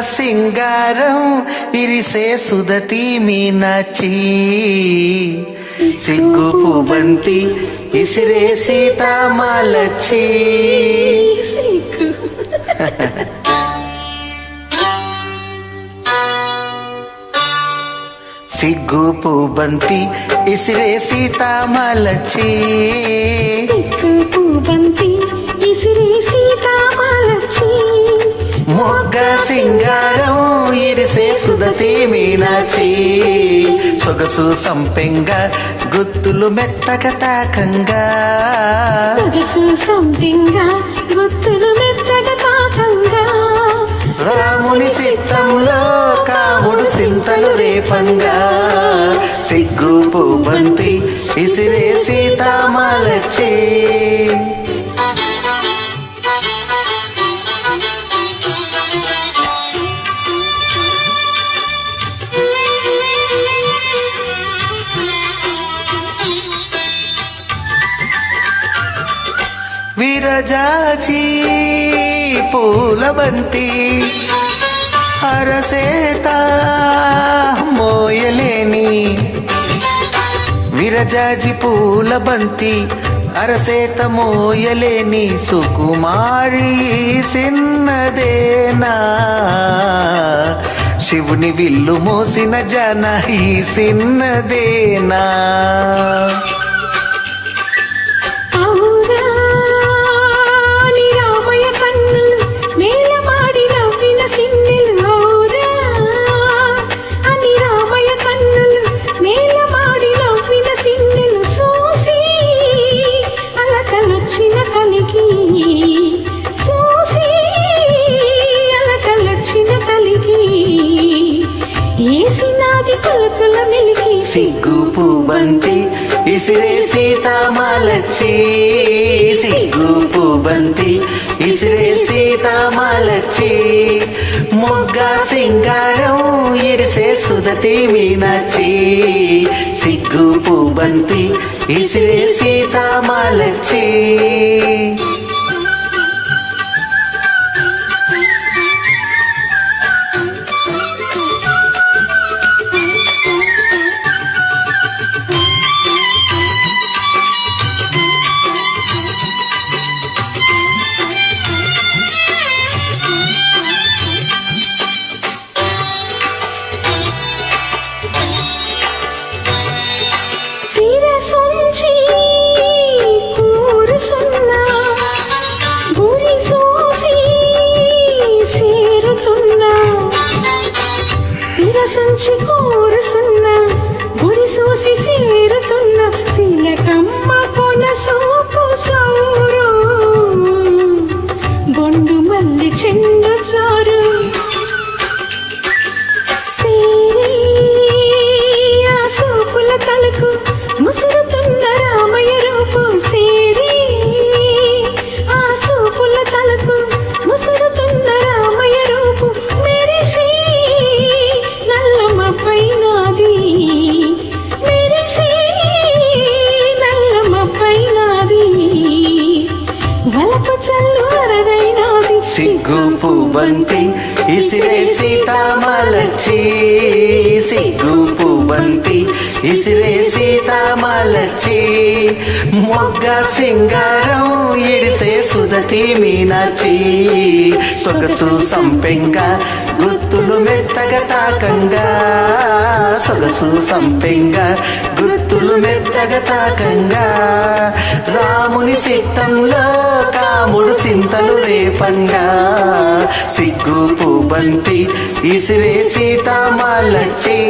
సింగారం ఇరిసే సుదతి మీనాచి సిగ్గు బంతి ఇసిరే సీతామాలచ్చి. సిగ్గు బంతి ఇసిరే సీతామాలచ్చి. మొగ్గ సింగారం ఇరిసే సుదతి మీనాచి సొగసు సంపెంగ గుత్తులు మెత్తగా తాకంగా. రాముని చిత్తంలో కాముడు సింతలు రేపంగా సిగ్గు బంతి ఇసిరే సీతామాలచ్చి. విరజాచి పూల బంతి అరసేత మోయలేని. విరజాజి పూల బంతి అరసేత మోయలేని సుకుమారి సిన్నదేనా. శివుని విల్లు మోసిన జన ఈ సిన్నదేనా. సిగ్గు బంతి ఇసిరే సీతామాలచ్చి. సిగ్గు బంతి ఇసిరే సీతామాలచ్చి. మొగ్గ సింగారం ఇరిసే సుదతి మీనాచి సిగ్గు బంతి ఇసిరే సీతామాలచ్చి. సంచి కోరుసున్న గుడి చూసి సేరుతున్న శీలకమ్మ కొన సోపు సౌరు బొండు మల్లి చెండు సారు ఆ సోపుల తలకు ముసురుతున్న రామయ్య రూపు సేరి. ఆ సోపుల తలకు ముసురుతున్న రామయ్య రూపు మెరిసి పైనాది మెరిసి నల్లమ్మ పైనాది వలపు చల్లు అరదైనాది. సిగ్గు బంతి ఇసిరే సీతామాలచ్చి. సిగ్గు బంతి ఇసిరే సీతామాలచ్చి. మొగ్గ సింగారం ఇడిసే సుదతి మీనాచి సొగసు సంపెంగ గుత్తులు మెత్తగా తాకంగా. సొగసు సంపెంగ గుత్తులు మెత్తగా తాకంగా. రాముని చిత్తంలో కాముడు సింతలు రేపంగా సిగ్గు బంతి ఇసిరే సీతామాలచ్చి.